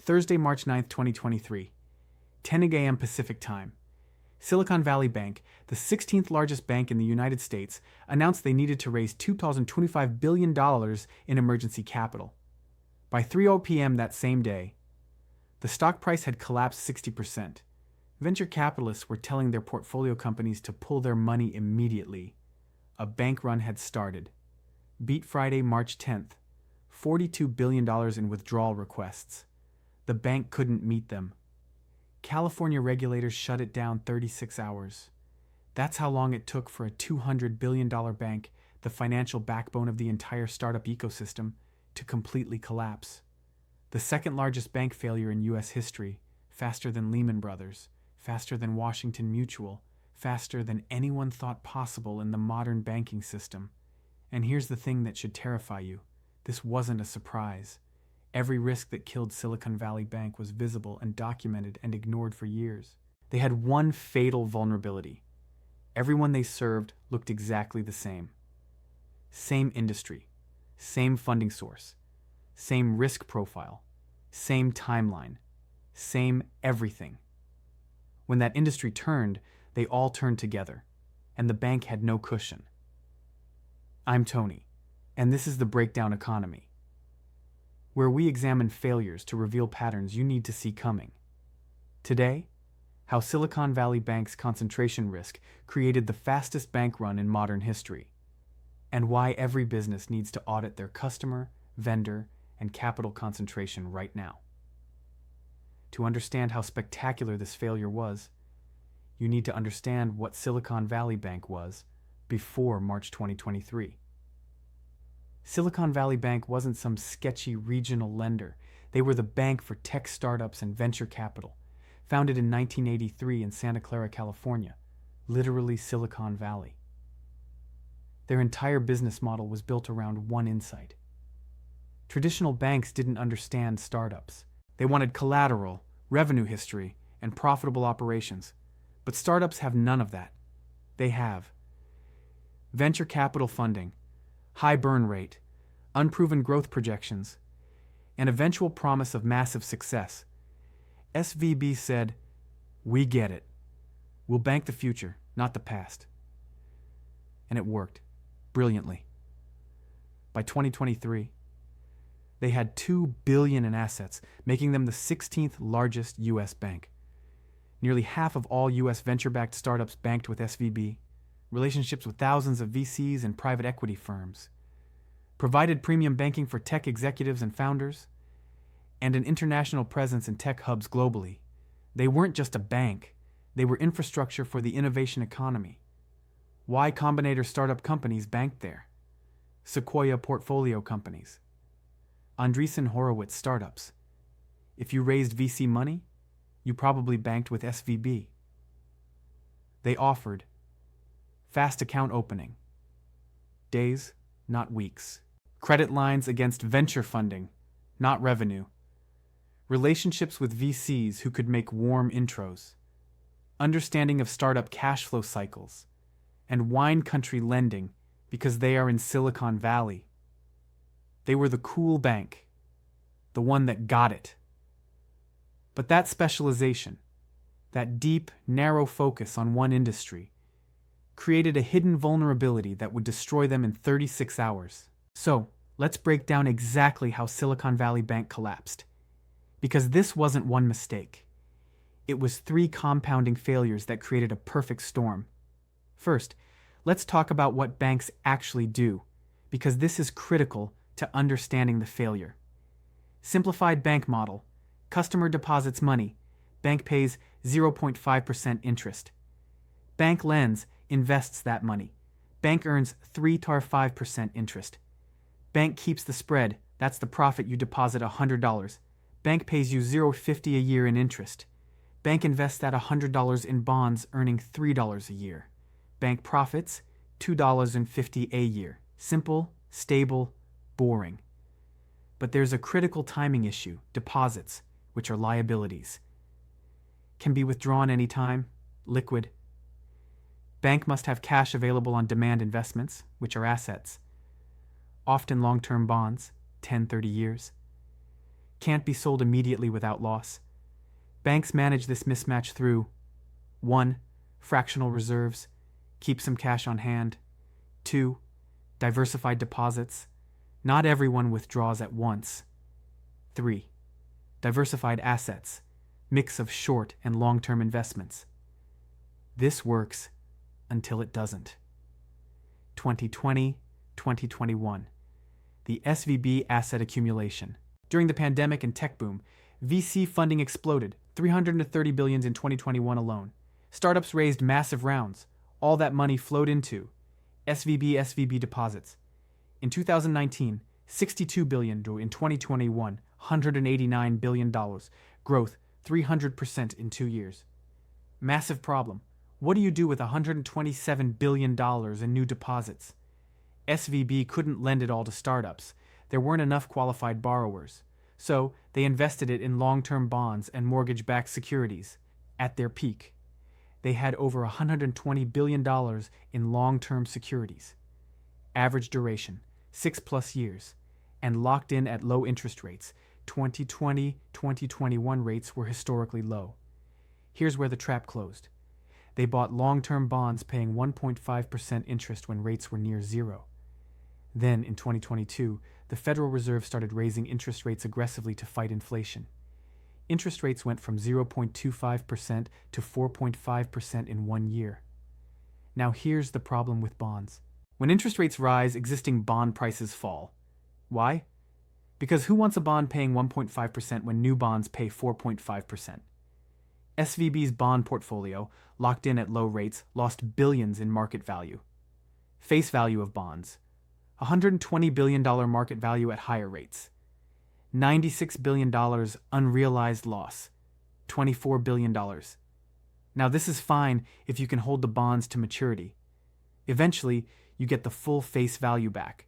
Thursday, March 9th, 2023, 10 a.m. Pacific Time. Silicon Valley Bank, the 16th largest bank in the United States, announced they needed to raise $2,025 billion in emergency capital. By 3:00 p.m. that same day, the stock price had collapsed 60%. Venture capitalists were telling their portfolio companies to pull their money immediately. A bank run had started. Beat Friday, March 10th. $42 billion in withdrawal requests. The bank couldn't meet them. California regulators shut it down 36 hours. That's how long it took for a $200 billion bank, the financial backbone of the entire startup ecosystem, to completely collapse. The second largest bank failure in U.S. history, faster than Lehman Brothers, faster than Washington Mutual, faster than anyone thought possible in the modern banking system. And here's the thing that should terrify you. This wasn't a surprise. Every risk that killed Silicon Valley Bank was visible and documented and ignored for years. They had one fatal vulnerability. Everyone they served looked exactly the same. Same industry, same funding source, same risk profile, same timeline, same everything. When that industry turned, they all turned together, and the bank had no cushion. I'm Tony, and this is the Breakdown Economy, where we examine failures to reveal patterns you need to see coming. Today, how Silicon Valley Bank's concentration risk created the fastest bank run in modern history, and why every business needs to audit their customer, vendor, and capital concentration right now. To understand how spectacular this failure was, you need to understand what Silicon Valley Bank was before March 2023. Silicon Valley Bank wasn't some sketchy regional lender. They were the bank for tech startups and venture capital, founded in 1983 in Santa Clara, California, literally Silicon Valley. Their entire business model was built around one insight. Traditional banks didn't understand startups. They wanted collateral, revenue history, and profitable operations. But startups have none of that. They have venture capital funding, high burn rate, unproven growth projections, and eventual promise of massive success. SVB said, "We get it. We'll bank the future, not the past." And it worked, brilliantly. By 2023, they had $2 billion in assets, making them the 16th largest U.S. bank. Nearly half of all U.S. venture-backed startups banked with SVB, relationships with thousands of VCs and private equity firms, provided premium banking for tech executives and founders, and an international presence in tech hubs globally. They weren't just a bank, they were infrastructure for the innovation economy. Y Combinator startup companies banked there. Sequoia portfolio companies. Andreessen Horowitz startups. If you raised VC money, you probably banked with SVB. They offered fast account opening, days, not weeks. Credit lines against venture funding, not revenue. Relationships with VCs who could make warm intros. Understanding of startup cash flow cycles. And wine country lending because they are in Silicon Valley. They were the cool bank, the one that got it. But that specialization, that deep, narrow focus on one industry, created a hidden vulnerability that would destroy them in 36 hours. So, let's break down exactly how Silicon Valley Bank collapsed. Because this wasn't one mistake. It was 3 compounding failures that created a perfect storm. First, let's talk about what banks actually do, because this is critical to understanding the failure. Simplified bank model. Customer deposits money. Bank pays 0.5% interest. Bank lends, invests that money. Bank earns 3 to 5% interest. Bank keeps the spread, that's the profit you deposit $100. Bank pays you $0.50 a year in interest. Bank invests that $100 in bonds, earning $3 a year. Bank profits $2.50 a year. Simple, stable, boring. But there's a critical timing issue, deposits, which are liabilities. Can be withdrawn anytime, liquid. Bank must have cash available on demand investments, which are assets. Often long-term bonds, 10, 30 years. can't be sold immediately without loss. Banks manage this mismatch through 1. Fractional reserves, keep some cash on hand. 2. Diversified deposits, not everyone withdraws at once. 3. Diversified assets, mix of short and long-term investments. This works until it doesn't. 2020, 2021. The SVB asset accumulation. During the pandemic and tech boom, VC funding exploded, $330 billion in 2021 alone. Startups raised massive rounds. All that money flowed into SVB deposits. In 2019, $62 billion. In 2021, $189 billion. Growth 300% in 2 years. Massive problem. What do you do with $127 billion in new deposits? SVB couldn't lend it all to startups. There weren't enough qualified borrowers. So they invested it in long-term bonds and mortgage-backed securities. At their peak, they had over $120 billion in long-term securities. Average duration, 6+ years, and locked in at low interest rates. 2020-2021 rates were historically low. Here's where the trap closed. They bought long-term bonds paying 1.5% interest when rates were near zero. Then, in 2022, the Federal Reserve started raising interest rates aggressively to fight inflation. Interest rates went from 0.25% to 4.5% in 1 year. Now here's the problem with bonds. When interest rates rise, existing bond prices fall. Why? Because who wants a bond paying 1.5% when new bonds pay 4.5%? SVB's bond portfolio, locked in at low rates, lost billions in market value. Face value of bonds, $120 billion market value at higher rates. $96 billion unrealized loss, $24 billion. Now this is fine if you can hold the bonds to maturity. Eventually, you get the full face value back.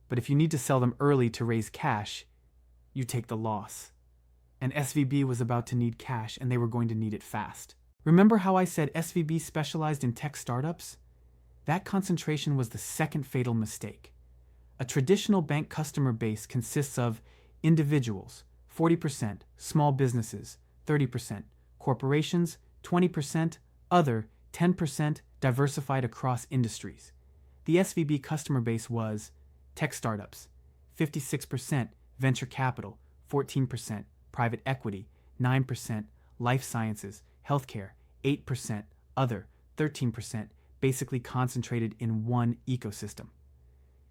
But if you need to sell them early to raise cash, you take the loss. And SVB was about to need cash, and they were going to need it fast. Remember how I said SVB specialized in tech startups? That concentration was the second fatal mistake. A traditional bank customer base consists of individuals, 40%, small businesses, 30%, corporations, 20%, other, 10%, diversified across industries. The SVB customer base was tech startups, 56%, venture capital, 14%, private equity, 9%, life sciences, healthcare, 8%, other, 13%, basically concentrated in one ecosystem.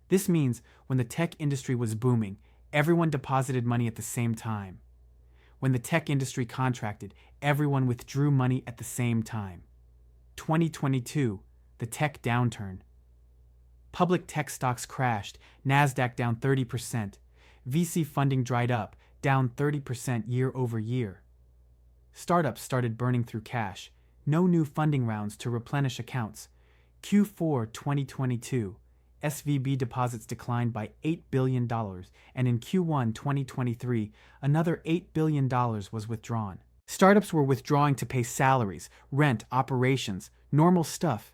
This means when the tech industry was booming, everyone deposited money at the same time. When the tech industry contracted, everyone withdrew money at the same time. 2022, the tech downturn. Public tech stocks crashed, NASDAQ down 30%. VC funding dried up, down 30% year over year. Startups started burning through cash. No new funding rounds to replenish accounts. Q4 2022, SVB deposits declined by $8 billion, and in Q1 2023, another $8 billion was withdrawn. Startups were withdrawing to pay salaries, rent, operations, normal stuff.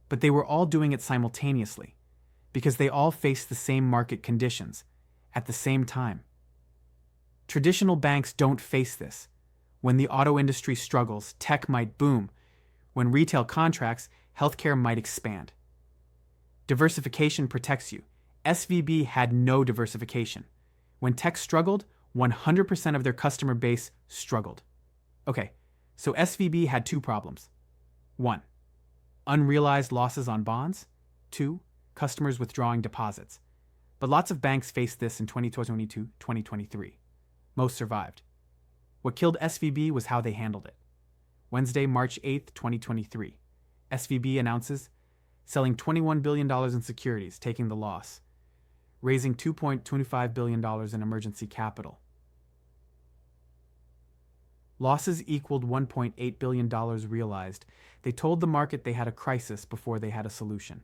But they were all doing it simultaneously, because they all faced the same market conditions, at the same time. Traditional banks don't face this. When the auto industry struggles, tech might boom. When retail contracts, healthcare might expand. Diversification protects you. SVB had no diversification. When tech struggled, 100% of their customer base struggled. Okay, so SVB had two problems. 1. Unrealized losses on bonds. 2. Customers withdrawing deposits. But lots of banks faced this in 2022, 2023. Most survived. What killed SVB was how they handled it. Wednesday, March 8, 2023. SVB announces selling $21 billion in securities, taking the loss, raising $2.25 billion in emergency capital. Losses equaled $1.8 billion realized. They told the market they had a crisis before they had a solution.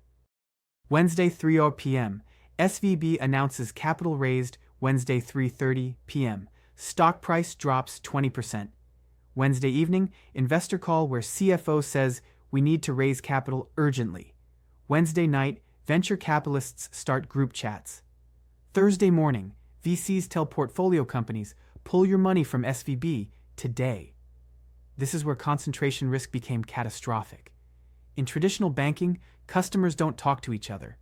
Wednesday, 3:00 p.m., SVB announces capital raised. Wednesday, 3:30 p.m., stock price drops 20%. Wednesday evening, investor call where CFO says we need to raise capital urgently. Wednesday night, venture capitalists start group chats. Thursday morning, VCs tell portfolio companies Pull your money from SVB today. This is where concentration risk became catastrophic. In traditional banking, customers don't talk to each other.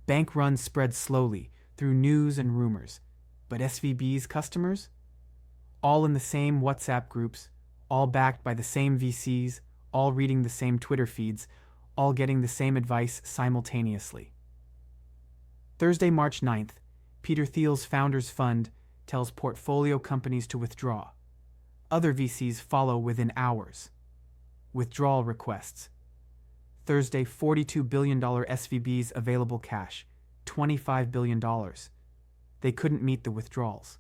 Bank runs spread slowly through news and rumors. But SVB's customers? All in the same WhatsApp groups, all backed by the same VCs, all reading the same Twitter feeds, all getting the same advice simultaneously. Thursday, March 9th, Peter Thiel's Founders Fund tells portfolio companies to withdraw. Other VCs follow within hours. Withdrawal requests. Thursday, $42 billion SVB's available cash, $25 billion. They couldn't meet the withdrawals.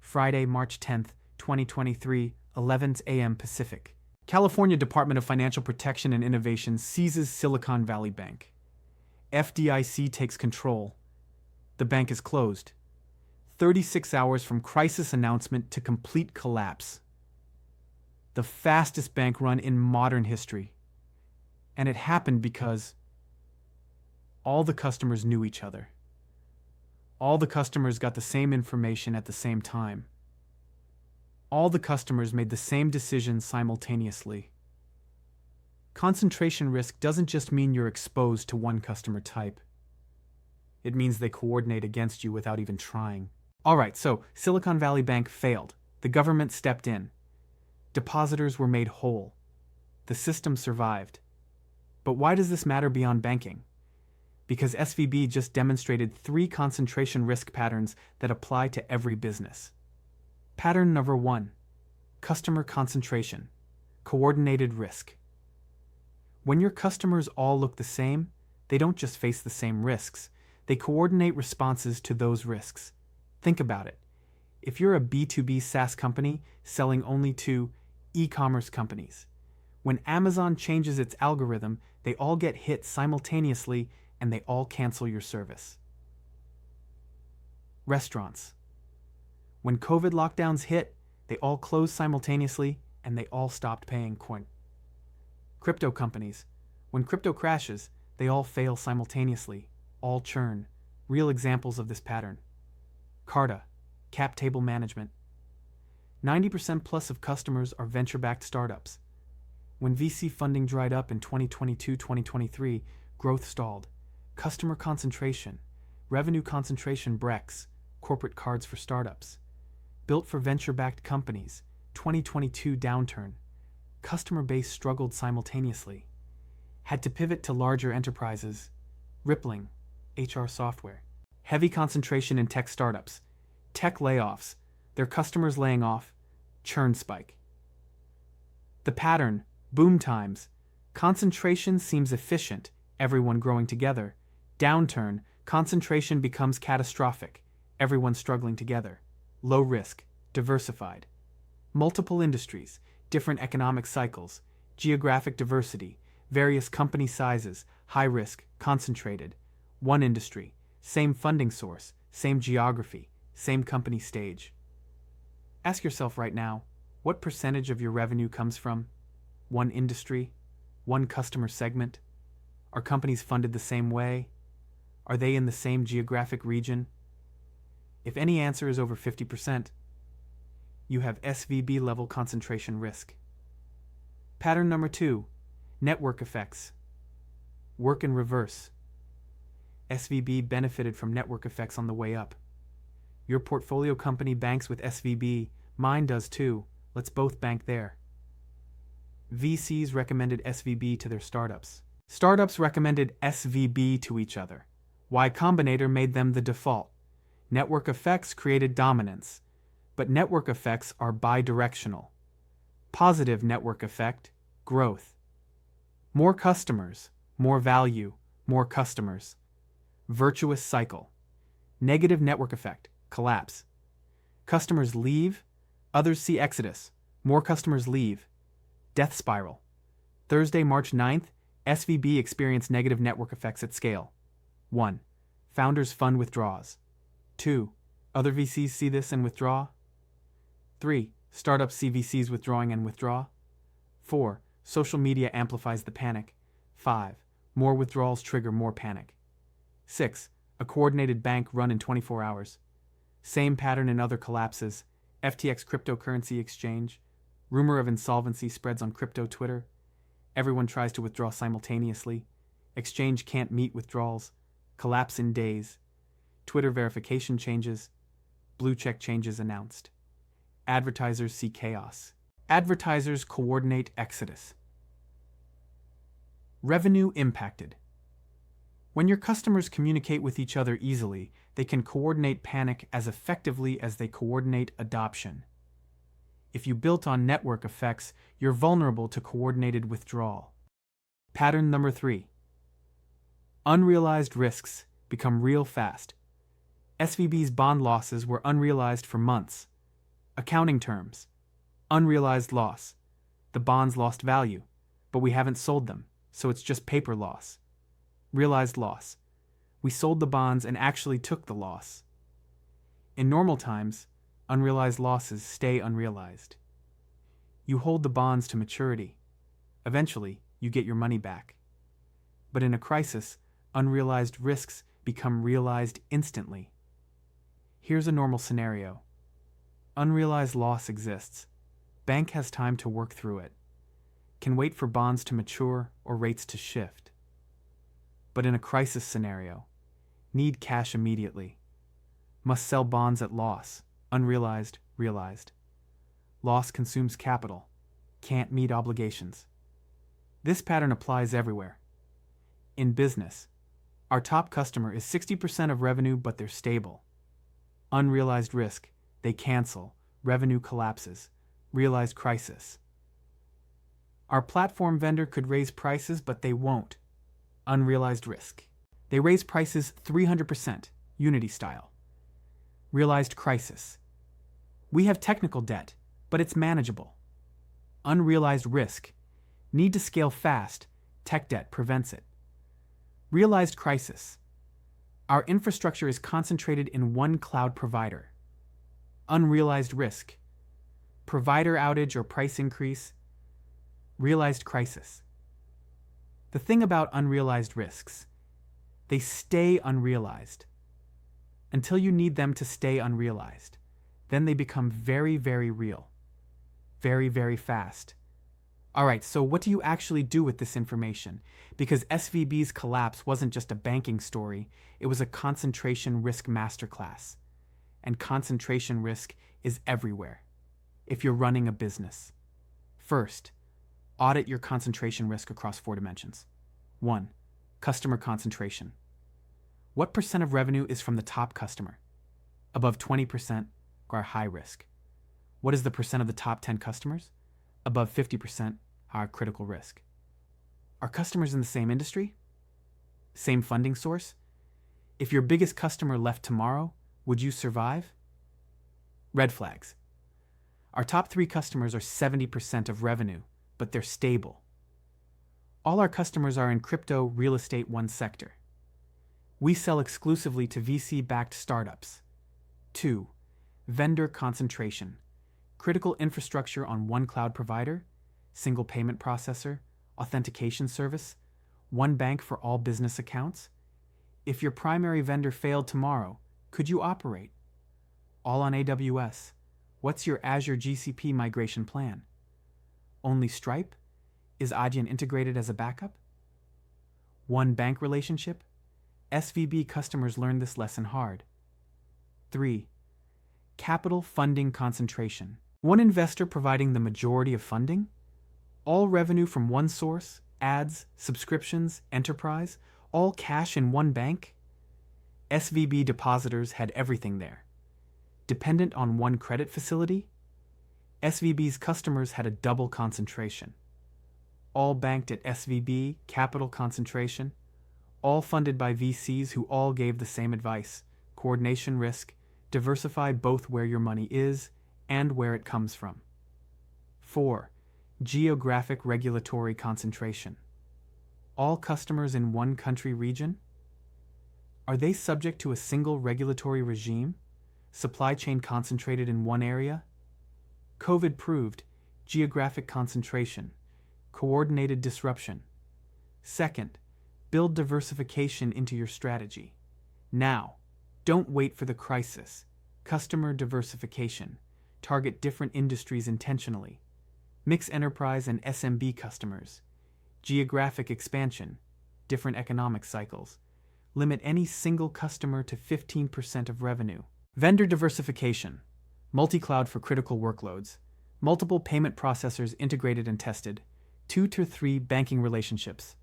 Friday, March 10th, 2023, 11 a.m. Pacific. California Department of Financial Protection and Innovation seizes Silicon Valley Bank. FDIC takes control. The bank is closed. 36 hours from crisis announcement to complete collapse. The fastest bank run in modern history. And it happened because all the customers knew each other. All the customers got the same information at the same time. All the customers made the same decisions simultaneously. Concentration risk doesn't just mean you're exposed to one customer type. It means they coordinate against you without even trying. Alright, so Silicon Valley Bank failed. The government stepped in. Depositors were made whole. The system survived. But why does this matter beyond banking? Because SVB just demonstrated 3 concentration risk patterns that apply to every business. Pattern number 1, customer concentration, coordinated risk. When your customers all look the same, they don't just face the same risks, they coordinate responses to those risks. Think about it. If you're a B2B SaaS company selling only to e-commerce companies, when Amazon changes its algorithm, they all get hit simultaneously and they all cancel your service. Restaurants. When COVID lockdowns hit, they all closed simultaneously and they all stopped paying coin. Crypto companies. When crypto crashes, they all fail simultaneously, all churn. Real examples of this pattern. Carta, cap table management. 90% plus of customers are venture-backed startups. When VC funding dried up in 2022-2023, growth stalled. Customer concentration, revenue concentration Brex, corporate cards for startups. Built for venture-backed companies, 2022 downturn. Customer base struggled simultaneously. Had to pivot to larger enterprises. Rippling, HR software. Heavy concentration in tech startups. Tech layoffs, their customers laying off. Churn spike. The pattern, boom times. Concentration seems efficient, everyone growing together. Downturn, concentration becomes catastrophic, everyone struggling together. Low risk, diversified. Multiple industries, different economic cycles, geographic diversity, various company sizes, high risk, concentrated. One industry, same funding source, same geography, same company stage. Ask yourself right now, what percentage of your revenue comes from one industry, one customer segment? Are companies funded the same way? Are they in the same geographic region? If any answer is over 50%, you have SVB level concentration risk. Pattern number 2, network effects. Work in reverse. SVB benefited from network effects on the way up. Your portfolio company banks with SVB, mine does too, let's both bank there. VCs recommended SVB to their startups. Startups recommended SVB to each other. Y Combinator made them the default. Network effects created dominance, but network effects are bidirectional. Positive network effect, growth. More customers, more value, more customers. Virtuous cycle. Negative network effect, collapse. Customers leave, others see exodus. More customers leave. Death spiral. Thursday, March 9th, SVB experienced negative network effects at scale. 1. Founders fund withdraws. 2. Other VCs see this and withdraw. 3. Startups see VCs withdrawing and withdraw. 4. Social media amplifies the panic. 5. More withdrawals trigger more panic. 6. A coordinated bank run in 24 hours. Same pattern in other collapses. FTX cryptocurrency exchange. Rumor of insolvency spreads on crypto Twitter. Everyone tries to withdraw simultaneously. Exchange can't meet withdrawals. Collapse in days. Twitter verification changes. Blue check changes announced. Advertisers see chaos. Advertisers coordinate exodus. Revenue impacted. When your customers communicate with each other easily, they can coordinate panic as effectively as they coordinate adoption. If you built on network effects, you're vulnerable to coordinated withdrawal. Pattern number 3. Unrealized risks become real fast. SVB's bond losses were unrealized for months. Accounting terms. Unrealized loss. The bonds lost value, but we haven't sold them, so it's just paper loss. Realized loss. We sold the bonds and actually took the loss. In normal times, unrealized losses stay unrealized. You hold the bonds to maturity. Eventually, you get your money back. But in a crisis, unrealized risks become realized instantly. Here's a normal scenario. Unrealized loss exists. Bank has time to work through it. Can wait for bonds to mature or rates to shift. But in a crisis scenario, need cash immediately. Must sell bonds at loss. Unrealized, realized. Loss consumes capital. Can't meet obligations. This pattern applies everywhere. In business, our top customer is 60% of revenue, but they're stable. Unrealized risk, they cancel. Revenue collapses. Realized crisis. Our platform vendor could raise prices, but they won't. Unrealized risk. They raise prices 300%, Unity style. Realized crisis. We have technical debt, but it's manageable. Unrealized risk. Need to scale fast. Tech debt prevents it. Realized crisis. Our infrastructure is concentrated in one cloud provider. Unrealized risk. Provider outage or price increase. Realized crisis. The thing about unrealized risks, they stay unrealized until you need them to stay unrealized. Then they become very, very real. Very, very fast. All right, so what do you actually do with this information? Because SVB's collapse wasn't just a banking story, it was a concentration risk masterclass. And concentration risk is everywhere if you're running a business. First, audit your concentration risk across 4 dimensions. 1. Customer concentration. What percent of revenue is from the top customer? Above 20% are high risk. What is the percent of the top 10 customers? Above 50% are critical risk. Are customers in the same industry? Same funding source? If your biggest customer left tomorrow, would you survive? Red flags. Our top 3 customers are 70% of revenue, but they're stable. All our customers are in crypto, real estate, one sector. We sell exclusively to VC-backed startups. 2. Vendor concentration. Critical infrastructure on one cloud provider, single payment processor, authentication service, one bank for all business accounts. If your primary vendor failed tomorrow, could you operate? All on AWS. What's your Azure GCP migration plan? Only Stripe? Is Adyen integrated as a backup? One bank relationship? SVB customers learned this lesson hard. 3. Capital funding concentration. One investor providing the majority of funding? All revenue from one source, ads, subscriptions, enterprise, all cash in one bank? SVB depositors had everything there. Dependent on one credit facility? SVB's customers had a double concentration. All banked at SVB, capital concentration, all funded by VCs who all gave the same advice: coordination risk, diversify both where your money is and where it comes from. 4. Geographic regulatory concentration. All customers in one country region? Are they subject to a single regulatory regime? Supply chain concentrated in one area? COVID proved geographic concentration, coordinated disruption. Second, build diversification into your strategy. Now, don't wait for the crisis. Customer diversification. Target different industries intentionally. Mix enterprise and SMB customers. Geographic expansion. Different economic cycles. Limit any single customer to 15% of revenue. Vendor diversification. Multi-cloud for critical workloads. Multiple payment processors integrated and tested. 2 to 3 banking relationships.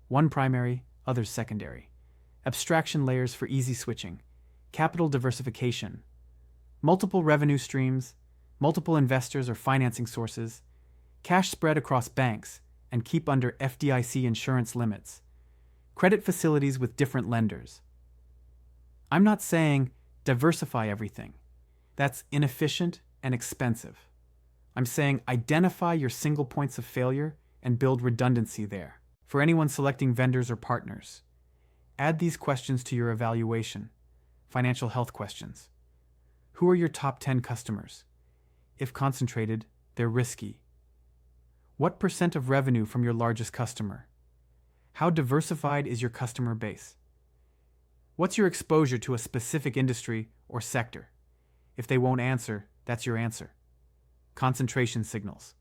One primary, others secondary. Abstraction layers for easy switching. Capital diversification. Multiple revenue streams, multiple investors or financing sources. Cash spread across banks and keep under FDIC insurance limits. Credit facilities with different lenders. I'm not saying diversify everything. That's inefficient and expensive. I'm saying identify your single points of failure and build redundancy there. For anyone selecting vendors or partners, add these questions to your evaluation. Financial health questions. Who are your top 10 customers? If concentrated, they're risky. What % of revenue from your largest customer? How diversified is your customer base? What's your exposure to a specific industry or sector? If they won't answer, that's your answer. Concentration signals.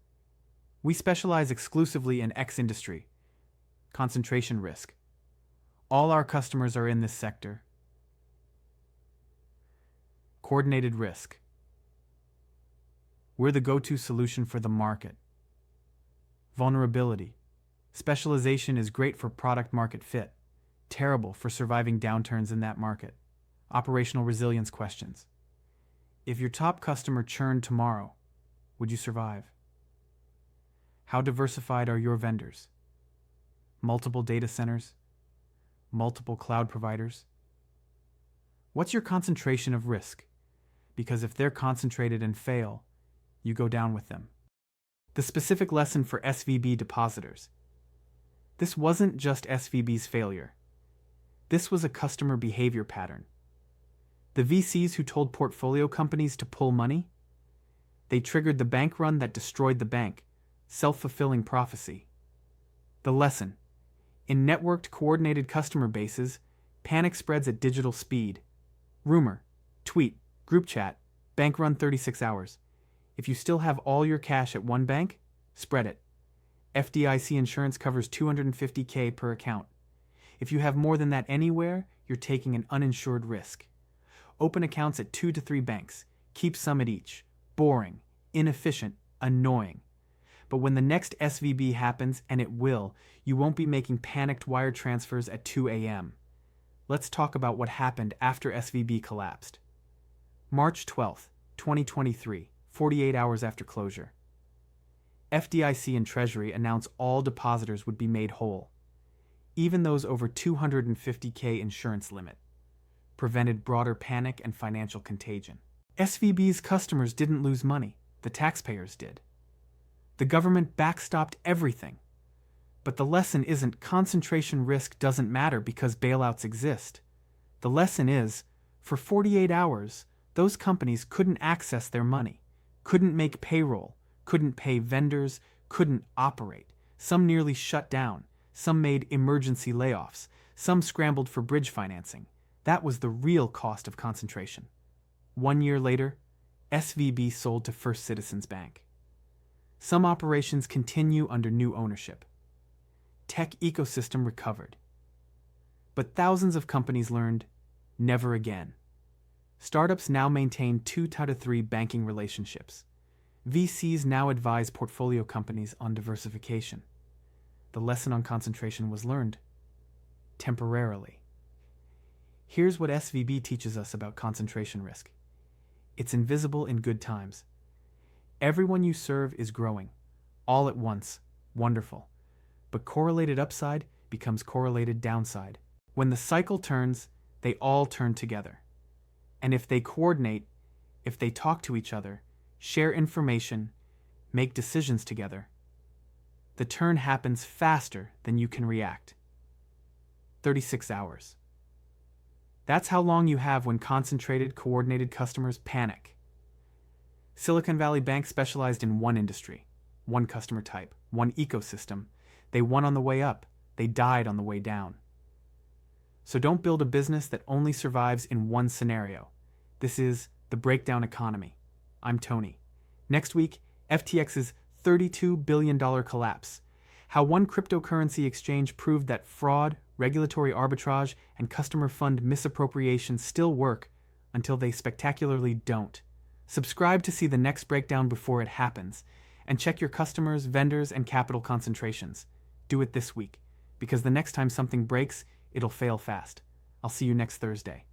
We specialize exclusively in X industry. Concentration risk. All our customers are in this sector. Coordinated risk. We're the go-to solution for the market. Vulnerability. Specialization is great for product market fit, terrible for surviving downturns in that market. Operational resilience questions. If your top customer churned tomorrow, would you survive? How diversified are your vendors? Multiple data centers? Multiple cloud providers? What's your concentration of risk? Because if they're concentrated and fail, you go down with them. The specific lesson for SVB depositors. This wasn't just SVB's failure. This was a customer behavior pattern. The VCs who told portfolio companies to pull money, they triggered the bank run that destroyed the bank, self-fulfilling prophecy. The lesson. In networked, coordinated customer bases, panic spreads at digital speed. Rumor, tweet, group chat, bank run 36 hours. If you still have all your cash at one bank, spread it. FDIC insurance covers $250K per account. If you have more than that anywhere, you're taking an uninsured risk. Open accounts at 2 to 3 banks. Keep some at each. Boring, inefficient, annoying. But when the next SVB happens, and it will, you won't be making panicked wire transfers at 2 a.m. Let's talk about what happened after SVB collapsed. March 12, 2023, 48 hours after closure. FDIC and Treasury announced all depositors would be made whole, even those over $250K insurance limit. Prevented broader panic and financial contagion. SVB's customers didn't lose money, the taxpayers did. The government backstopped everything. But the lesson isn't concentration risk doesn't matter because bailouts exist. The lesson is, for 48 hours, those companies couldn't access their money, couldn't make payroll, couldn't pay vendors, couldn't operate. Some nearly shut down, some made emergency layoffs, some scrambled for bridge financing. That was the real cost of concentration. 1 year later, SVB sold to First Citizens Bank. Some operations continue under new ownership. Tech ecosystem recovered. But thousands of companies learned, never again. Startups now maintain 2 to 3 banking relationships. VCs now advise portfolio companies on diversification. The lesson on concentration was learned. Temporarily. Here's what SVB teaches us about concentration risk. It's invisible in good times. Everyone you serve is growing. All at once. Wonderful. But correlated upside becomes correlated downside. When the cycle turns, they all turn together. And if they coordinate, if they talk to each other, share information, make decisions together, the turn happens faster than you can react. 36 hours. That's how long you have when concentrated, coordinated customers panic. Silicon Valley Bank specialized in one industry, one customer type, one ecosystem. They won on the way up. They died on the way down. So don't build a business that only survives in one scenario. This is the breakdown economy. I'm Tony. Next week, FTX's $32 billion collapse. How one cryptocurrency exchange proved that fraud, regulatory arbitrage, and customer fund misappropriation still work until they spectacularly don't. Subscribe to see the next breakdown before it happens, and check your customers, vendors, and capital concentrations. Do it this week, because the next time something breaks, it'll fail fast. I'll see you next Thursday.